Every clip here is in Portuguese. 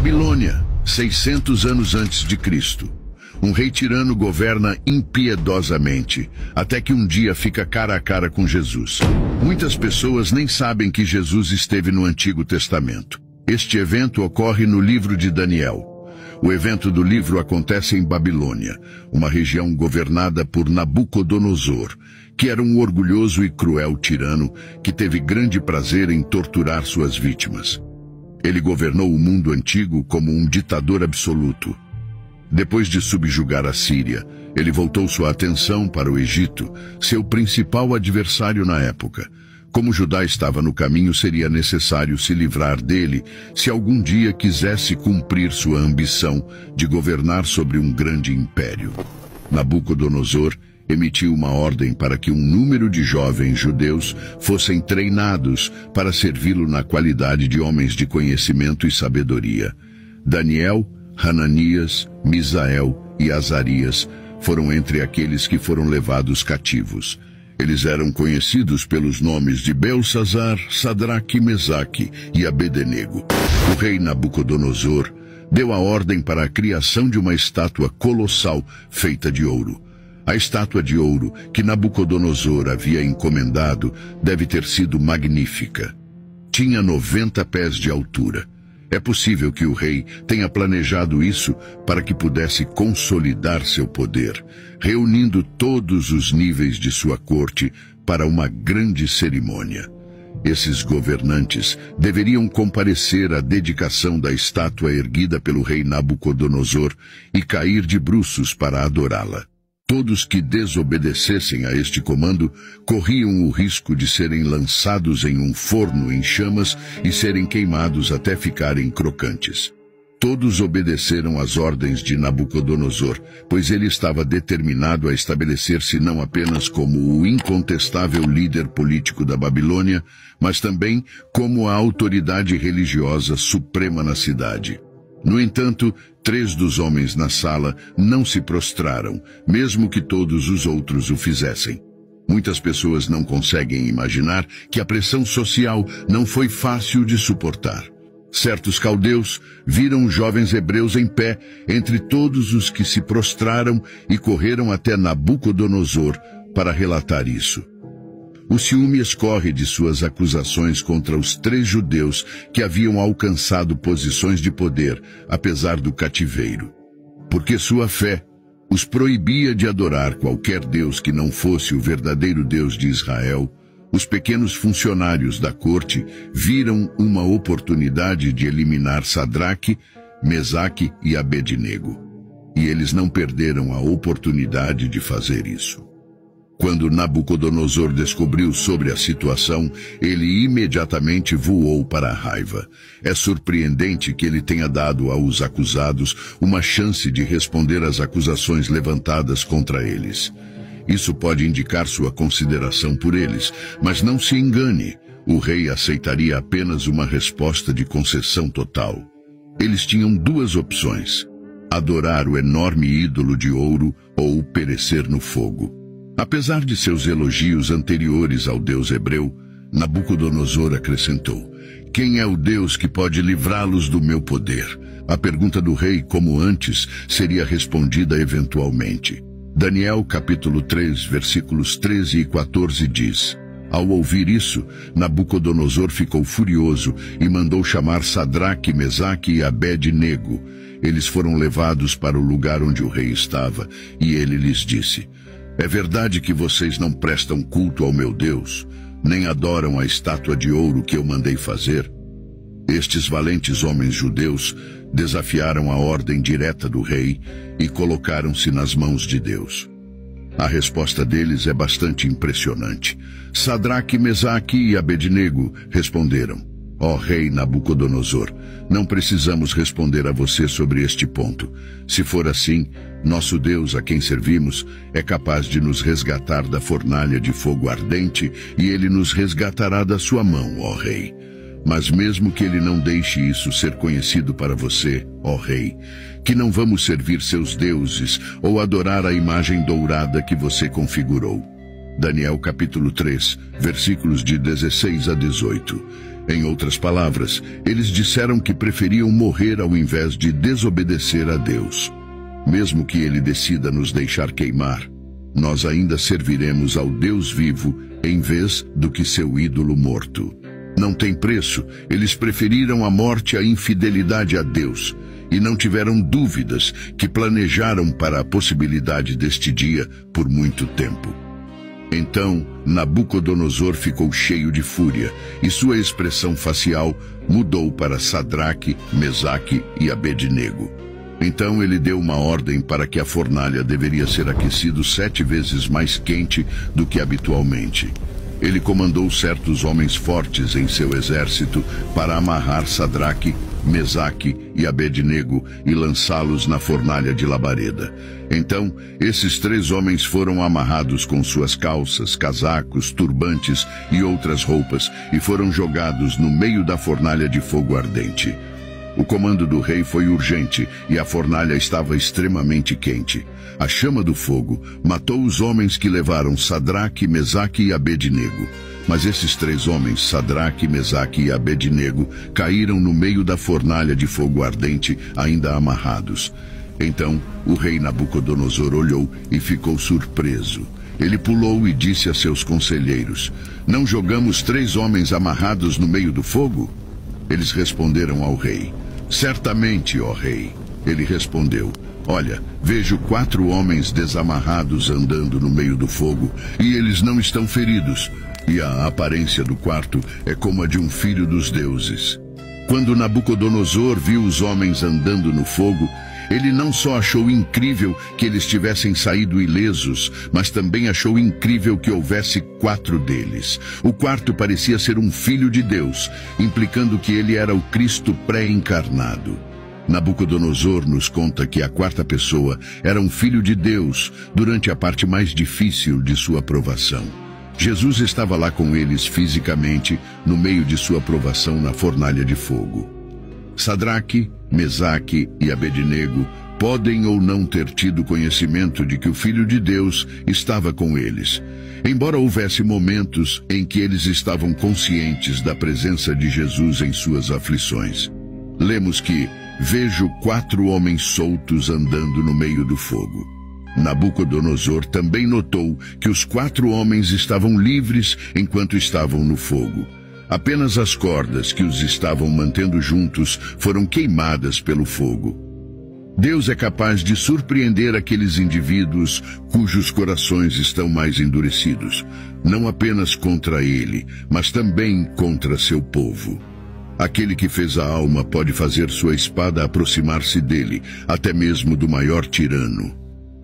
Babilônia, 600 anos antes de Cristo. Um rei tirano governa impiedosamente, até que um dia fica cara a cara com Jesus. Muitas pessoas nem sabem que Jesus esteve no Antigo Testamento. Este evento ocorre no livro de Daniel. O evento do livro acontece em Babilônia, uma região governada por Nabucodonosor, que era um orgulhoso e cruel tirano que teve grande prazer em torturar suas vítimas. Ele governou o mundo antigo como um ditador absoluto. Depois de subjugar a Síria, ele voltou sua atenção para o Egito, seu principal adversário na época. Como Judá estava no caminho, seria necessário se livrar dele se algum dia quisesse cumprir sua ambição de governar sobre um grande império. Nabucodonosor emitiu uma ordem para que um número de jovens judeus fossem treinados para servi-lo na qualidade de homens de conhecimento e sabedoria. Daniel, Hananias, Misael e Azarias foram entre aqueles que foram levados cativos. Eles eram conhecidos pelos nomes de Belsassar, Sadraque, Mesaque e Abednego. O rei Nabucodonosor deu a ordem para a criação de uma estátua colossal feita de ouro. A estátua de ouro que Nabucodonosor havia encomendado deve ter sido magnífica. Tinha 90 pés de altura. É possível que o rei tenha planejado isso para que pudesse consolidar seu poder, reunindo todos os níveis de sua corte para uma grande cerimônia. Esses governantes deveriam comparecer à dedicação da estátua erguida pelo rei Nabucodonosor e cair de bruços para adorá-la. Todos que desobedecessem a este comando corriam o risco de serem lançados em um forno em chamas e serem queimados até ficarem crocantes. Todos obedeceram às ordens de Nabucodonosor, pois ele estava determinado a estabelecer-se não apenas como o incontestável líder político da Babilônia, mas também como a autoridade religiosa suprema na cidade. No entanto, 3 dos homens na sala não se prostraram, mesmo que todos os outros o fizessem. Muitas pessoas não conseguem imaginar que a pressão social não foi fácil de suportar. Certos caldeus viram os jovens hebreus em pé entre todos os que se prostraram e correram até Nabucodonosor para relatar isso. O ciúme escorre de suas acusações contra os 3 judeus que haviam alcançado posições de poder, apesar do cativeiro. Porque sua fé os proibia de adorar qualquer deus que não fosse o verdadeiro Deus de Israel, os pequenos funcionários da corte viram uma oportunidade de eliminar Sadraque, Mesaque e Abednego. E eles não perderam a oportunidade de fazer isso. Quando Nabucodonosor descobriu sobre a situação, ele imediatamente voou para a raiva. É surpreendente que ele tenha dado aos acusados uma chance de responder às acusações levantadas contra eles. Isso pode indicar sua consideração por eles, mas não se engane, o rei aceitaria apenas uma resposta de concessão total. Eles tinham 2 opções: adorar o enorme ídolo de ouro ou perecer no fogo. Apesar de seus elogios anteriores ao Deus hebreu, Nabucodonosor acrescentou: quem é o Deus que pode livrá-los do meu poder? A pergunta do rei, como antes, seria respondida eventualmente. Daniel capítulo 3, versículos 13 e 14 diz: ao ouvir isso, Nabucodonosor ficou furioso e mandou chamar Sadraque, Mesaque e Abednego. Eles foram levados para o lugar onde o rei estava, e ele lhes disse: é verdade que vocês não prestam culto ao meu Deus, nem adoram a estátua de ouro que eu mandei fazer? Estes valentes homens judeus desafiaram a ordem direta do rei e colocaram-se nas mãos de Deus. A resposta deles é bastante impressionante. Sadraque, Mesaque e Abednego responderam: ó rei Nabucodonosor, não precisamos responder a você sobre este ponto. Se for assim, nosso Deus, a quem servimos, é capaz de nos resgatar da fornalha de fogo ardente, e ele nos resgatará da sua mão, ó rei. Mas mesmo que ele não deixe isso ser conhecido para você, ó rei, que não vamos servir seus deuses ou adorar a imagem dourada que você configurou. Daniel capítulo 3, versículos de 16 a 18. Em outras palavras, eles disseram que preferiam morrer ao invés de desobedecer a Deus. Mesmo que Ele decida nos deixar queimar, nós ainda serviremos ao Deus vivo em vez do que seu ídolo morto. Não tem preço, eles preferiram a morte à infidelidade a Deus e não tiveram dúvidas que planejaram para a possibilidade deste dia por muito tempo. Então, Nabucodonosor ficou cheio de fúria e sua expressão facial mudou para Sadraque, Mesaque e Abednego. Então ele deu uma ordem para que a fornalha deveria ser aquecida 7 vezes mais quente do que habitualmente. Ele comandou certos homens fortes em seu exército para amarrar Sadraque, Mesaque e Abednego e lançá-los na fornalha de labareda. Então, esses 3 homens foram amarrados com suas calças, casacos, turbantes e outras roupas e foram jogados no meio da fornalha de fogo ardente. O comando do rei foi urgente e a fornalha estava extremamente quente. A chama do fogo matou os homens que levaram Sadraque, Mesaque e Abednego. Mas esses 3 homens, Sadraque, Mesaque e Abednego, caíram no meio da fornalha de fogo ardente, ainda amarrados. Então o rei Nabucodonosor olhou e ficou surpreso. Ele pulou e disse a seus conselheiros: "Não jogamos 3 homens amarrados no meio do fogo?" Eles responderam ao rei: "Certamente, ó rei." Ele respondeu: "Olha, vejo 4 homens desamarrados andando no meio do fogo, e eles não estão feridos, e a aparência do quarto é como a de um filho dos deuses." Quando Nabucodonosor viu os homens andando no fogo, ele não só achou incrível que eles tivessem saído ilesos, mas também achou incrível que houvesse 4 deles. O quarto parecia ser um filho de Deus, implicando que ele era o Cristo pré-encarnado. Nabucodonosor nos conta que a 4ª pessoa era um filho de Deus durante a parte mais difícil de sua provação. Jesus estava lá com eles fisicamente, no meio de sua provação na fornalha de fogo. Sadraque, Mesaque e Abednego podem ou não ter tido conhecimento de que o Filho de Deus estava com eles, embora houvesse momentos em que eles estavam conscientes da presença de Jesus em suas aflições. Lemos que vejo 4 homens soltos andando no meio do fogo. Nabucodonosor também notou que os 4 homens estavam livres enquanto estavam no fogo. Apenas as cordas que os estavam mantendo juntos foram queimadas pelo fogo. Deus é capaz de surpreender aqueles indivíduos cujos corações estão mais endurecidos, não apenas contra ele, mas também contra seu povo. Aquele que fez a alma pode fazer sua espada aproximar-se dele, até mesmo do maior tirano.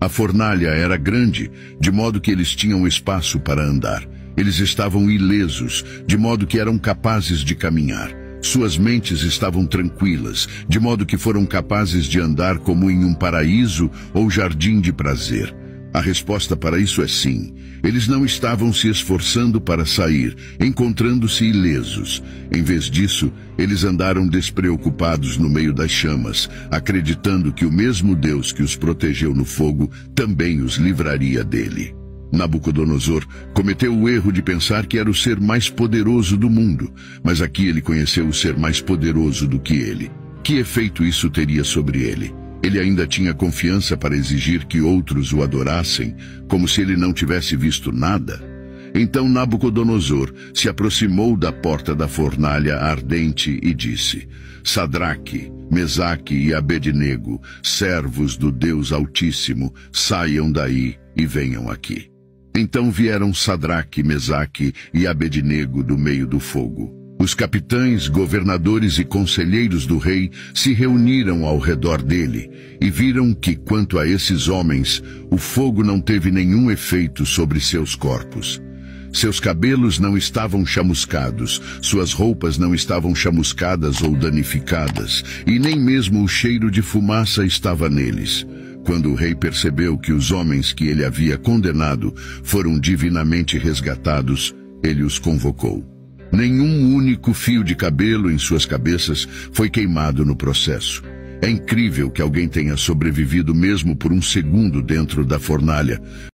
A fornalha era grande, de modo que eles tinham espaço para andar. Eles estavam ilesos, de modo que eram capazes de caminhar. Suas mentes estavam tranquilas, de modo que foram capazes de andar como em um paraíso ou jardim de prazer. A resposta para isso é sim. Eles não estavam se esforçando para sair, encontrando-se ilesos. Em vez disso, eles andaram despreocupados no meio das chamas, acreditando que o mesmo Deus que os protegeu no fogo também os livraria dele. Nabucodonosor cometeu o erro de pensar que era o ser mais poderoso do mundo, mas aqui ele conheceu o ser mais poderoso do que ele. Que efeito isso teria sobre ele? Ele ainda tinha confiança para exigir que outros o adorassem, como se ele não tivesse visto nada? Então Nabucodonosor se aproximou da porta da fornalha ardente e disse: Sadraque, Mesaque e Abednego, servos do Deus Altíssimo, saiam daí e venham aqui. Então vieram Sadraque, Mesaque e Abednego do meio do fogo. Os capitães, governadores e conselheiros do rei se reuniram ao redor dele e viram que, quanto a esses homens, o fogo não teve nenhum efeito sobre seus corpos. Seus cabelos não estavam chamuscados, suas roupas não estavam chamuscadas ou danificadas, e nem mesmo o cheiro de fumaça estava neles. Quando o rei percebeu que os homens que ele havia condenado foram divinamente resgatados, ele os convocou. Nenhum único fio de cabelo em suas cabeças foi queimado no processo. É incrível que alguém tenha sobrevivido mesmo por um segundo dentro da fornalha,